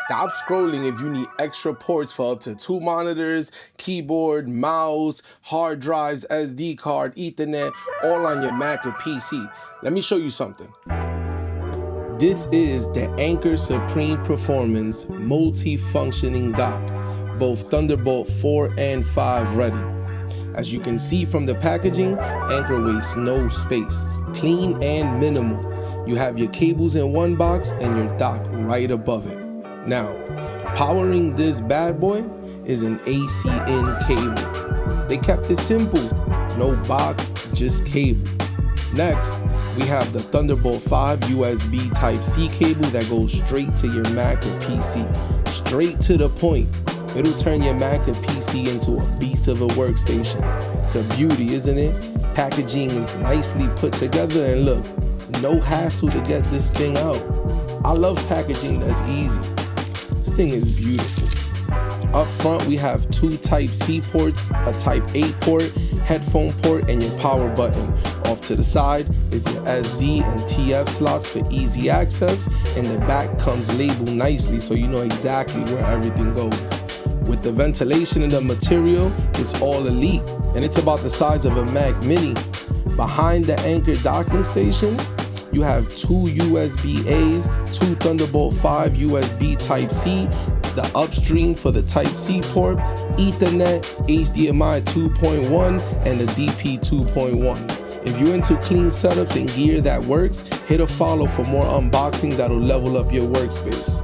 Stop scrolling if you need extra ports for up to 2 monitors, keyboard, mouse, hard drives, SD card, Ethernet, all on your Mac or PC. Let me show you something. This is the Anker Supreme Performance multi-functioning dock, both Thunderbolt 4 and 5 ready. As you can see from the packaging, Anker wastes no space, clean and minimal. You have your cables in one box and your dock right above it. Now, powering this bad boy is an AC-in cable. They kept it simple, no box, just cable. Next, we have the Thunderbolt 5 USB Type-C cable that goes straight to your Mac or PC. Straight to the point. It'll turn your Mac or PC into a beast of a workstation. It's a beauty, isn't it? Packaging is nicely put together, and look, no hassle to get this thing out. I love packaging that's easy. This thing is beautiful. Up front, we have 2 Type-C ports, a Type-A port, headphone port, and your power button. Off to the side is your SD and TF slots for easy access, and the back comes labeled nicely so you know exactly where everything goes. With the ventilation in the material, it's all elite, and it's about the size of a Mac Mini. Behind the Anker docking station, you have 2 USB-As, 2 Thunderbolt 5 USB Type-C, the upstream for the Type-C port, Ethernet, HDMI 2.1, and the DP 2.1. If you're into clean setups and gear that works, hit a follow for more unboxings that'll level up your workspace.